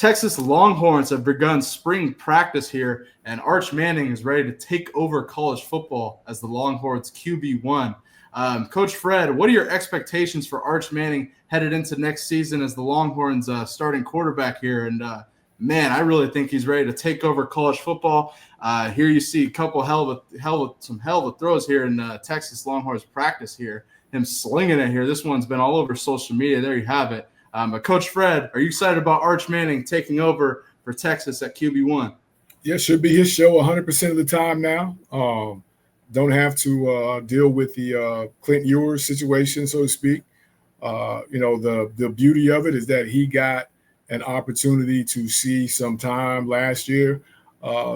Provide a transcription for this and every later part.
Texas Longhorns have begun spring practice here, and Arch Manning is ready to take over college football as the Longhorns QB1. Coach Fred, what are your expectations for Arch Manning headed into next season as the Longhorns starting quarterback here? And man, I really think he's ready to take over college football. Here you see a couple some hell of a throws here in Texas Longhorns practice here. Him slinging it here. This one's been all over social media. There you have it. But Coach Fred, are you excited about Arch Manning taking over for Texas at QB1? Yeah, should be his show 100% of the time now. Don't have to deal with the Clint Ewers situation, so to speak. The beauty of it is that he got an opportunity to see some time last year.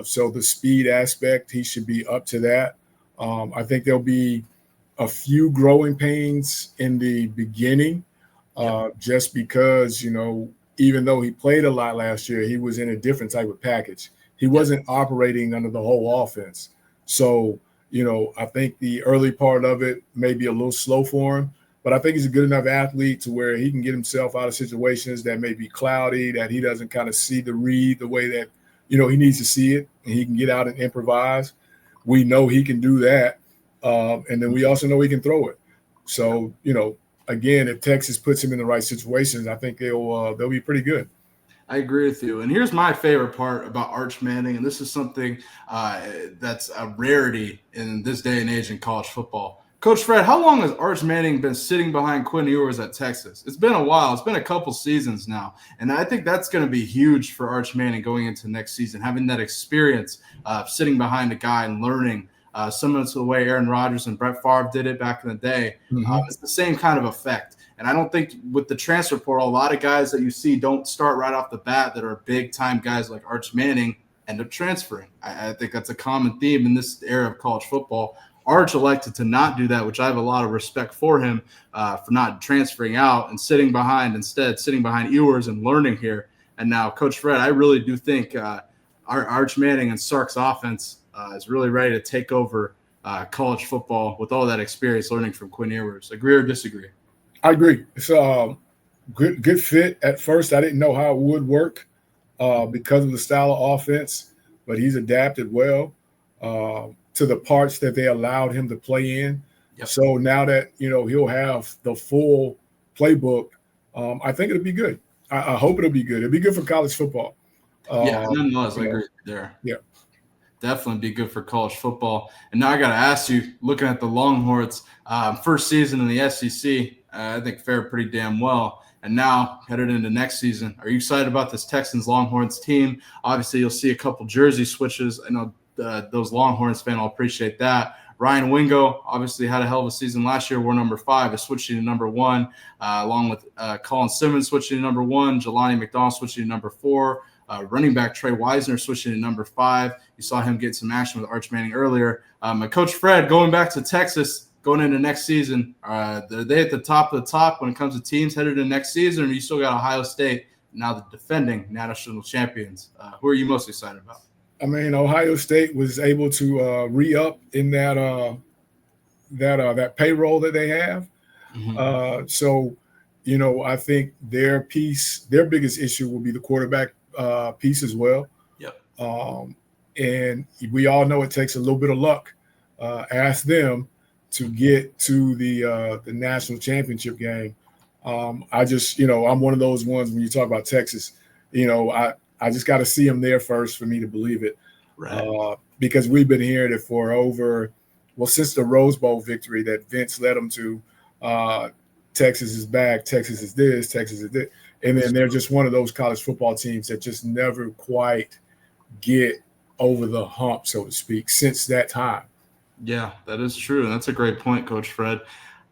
So the speed aspect, he should be up to that. I think there'll be a few growing pains in the beginning. Just because, even though he played a lot last year, he was in a different type of package. He wasn't operating under the whole offense. So, I think the early part of it may be a little slow for him, but I think he's a good enough athlete to where he can get himself out of situations that may be cloudy, that he doesn't kind of see the read the way that, he needs to see it, and he can get out and improvise. We know he can do that. And then we also know he can throw it. So, again, if Texas puts him in the right situations, I think they'll be pretty good. I agree with you. And here's my favorite part about Arch Manning, and this is something that's a rarity in this day and age in college football. Coach Fred, how long has Arch Manning been sitting behind Quinn Ewers at Texas? It's been a while. It's been a couple seasons now. And I think that's going to be huge for Arch Manning going into next season, having that experience of sitting behind a guy and learning. Similar to the way Aaron Rodgers and Brett Favre did it back in the day. It's the same kind of effect. And I don't think with the transfer portal, a lot of guys that you see don't start right off the bat that are big-time guys like Arch Manning end up transferring. I think that's a common theme in this era of college football. Arch elected to not do that, which I have a lot of respect for him for not transferring out and sitting behind Ewers and learning here. And now, Coach Fred, I really do think Arch Manning and Sark's offense is really ready to take over college football with all that experience learning from Quinn Ewers. Agree or disagree? I agree. It's a good fit. At first, I didn't know how it would work because of the style of offense, but he's adapted well to the parts that they allowed him to play in. Yep. So now that, he'll have the full playbook, I think it'll be good. I hope it'll be good. It'll be good for college football. Nonetheless, I agree there. Yeah. Definitely be good for college football. And now I got to ask you, looking at the Longhorns, first season in the SEC, I think fared pretty damn well. And now headed into next season, are you excited about this Texans Longhorns team? Obviously, you'll see a couple jersey switches. I know those Longhorns fans will appreciate that. Ryan Wingo obviously had a hell of a season last year. We're number 5, is switching to number 1, along with Colin Simmons switching to number 1, Jelani McDonald switching to number 4. Running back Trey Wisner switching to number 5. You saw him get some action with Arch Manning earlier. Coach Fred, going back to Texas, going into next season, are they at the top of the top when it comes to teams headed into next season, or you still got Ohio State, now the defending national champions? Who are you most excited about? I mean, Ohio State was able to re-up in that payroll that they have. So, I think their biggest issue will be the quarterback piece as well. Yep. And we all know it takes a little bit of luck. Ask them to get to the national championship game. I just, I'm one of those ones when you talk about Texas, I just got to see them there first for me to believe it. Right. Because we've been hearing it since the Rose Bowl victory that Vince led them to. Texas is back. Texas is this. Texas is this. And then they're just one of those college football teams that just never quite get over the hump, so to speak, since that time. Yeah, that is true. And that's a great point, Coach Fred.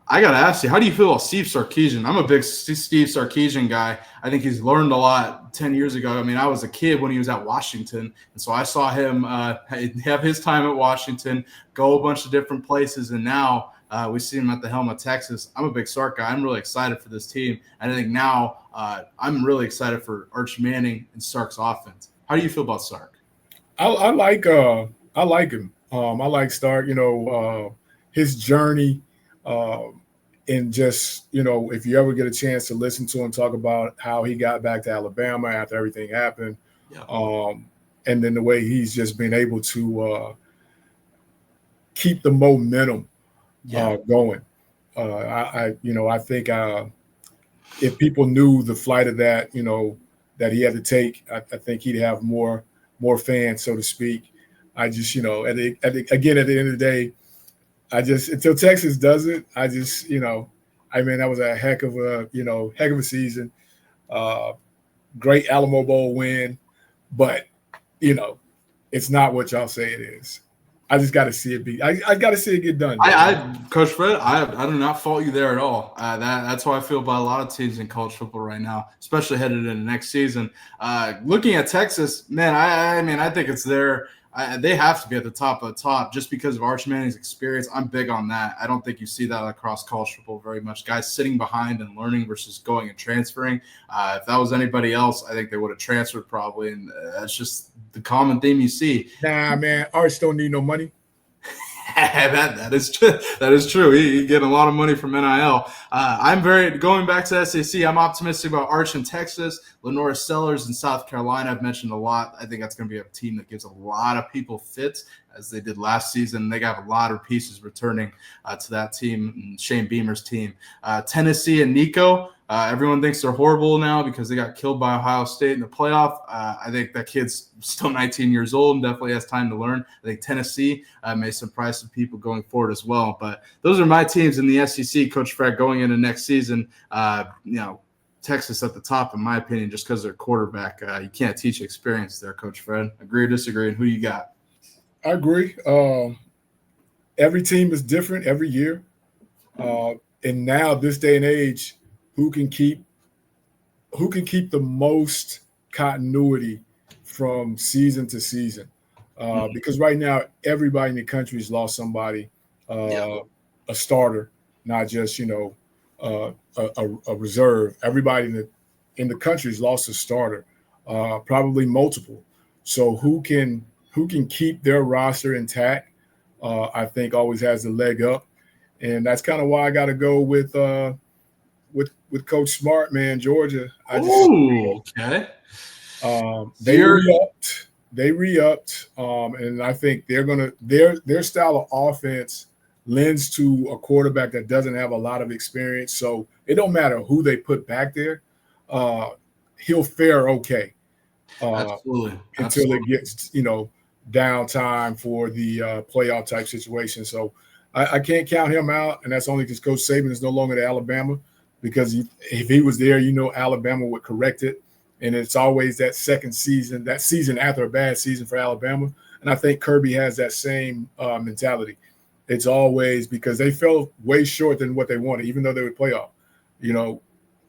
I got to ask you, how do you feel about Steve Sarkisian? I'm a big Steve Sarkisian guy. I think he's learned a lot 10 years ago. I mean, I was a kid when he was at Washington, and so I saw him have his time at Washington, go a bunch of different places, and now we see him at the helm of Texas. I'm a big Sark guy. I'm really excited for this team, and I think now I'm really excited for Arch Manning and Sark's offense. How do you feel about Sark? I like him. I like Stark. His journey and just, if you ever get a chance to listen to him talk about how he got back to Alabama after everything happened, Yeah. And then the way he's just been able to keep the momentum going. I think if people knew the flight of that, that he had to take, I think he'd have more fans, so to speak. I just, again, at the end of the day, until Texas does it, that was a heck of a season. Great Alamo Bowl win, but it's not what y'all say it is. I just got to see it be. I got to see it get done. Coach Fred, I do not fault you there at all. That's how I feel about a lot of teams in college football right now, especially headed into next season. Looking at Texas, man, I think it's there. They have to be at the top of the top just because of Arch Manning's experience. I'm big on that. I don't think you see that across college football very much. Guys sitting behind and learning versus going and transferring. If that was anybody else, I think they would have transferred probably, and that's just the common theme you see. Nah, man, Arch don't need no money. that is true. That is true. He getting a lot of money from NIL. Going back to SEC. I'm optimistic about Arch in Texas, Lenora Sellers in South Carolina. I've mentioned a lot. I think that's going to be a team that gives a lot of people fits, as they did last season. They got a lot of pieces returning to that team, Shane Beamer's team. Tennessee and Nico. Everyone thinks they're horrible now because they got killed by Ohio State in the playoff. I think that kid's still 19 years old and definitely has time to learn. I think Tennessee may surprise some people going forward as well. But those are my teams in the SEC, Coach Fred, going into next season. Texas at the top, in my opinion, just because they're quarterback. You can't teach experience there, Coach Fred. Agree or disagree? And who you got? I agree. Every team is different every year. And now, this day and age, who can keep the most continuity from season to season? Because right now, everybody in the country has lost somebody, a starter, not just a reserve. Everybody in the country has lost a starter, probably multiple. So who can keep their roster intact? I think always has the leg up, and that's kind of why I got to go with Coach Smart, man, Georgia. Okay. They re-upped, and I think they're gonna their style of offense lends to a quarterback that doesn't have a lot of experience. So it don't matter who they put back there, he'll fare okay. Absolutely. Until it gets downtime for the playoff type situation. So I can't count him out, and that's only because Coach Saban is no longer at Alabama. Because if he was there, Alabama would correct it. And it's always that season after a bad season for Alabama. And I think Kirby has that same mentality. It's always because they fell way short than what they wanted, even though they would playoff.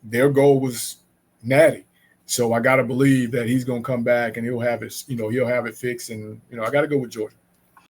Their goal was natty. So I got to believe that he's going to come back and he'll have it, he'll have it fixed. And, I got to go with Georgia.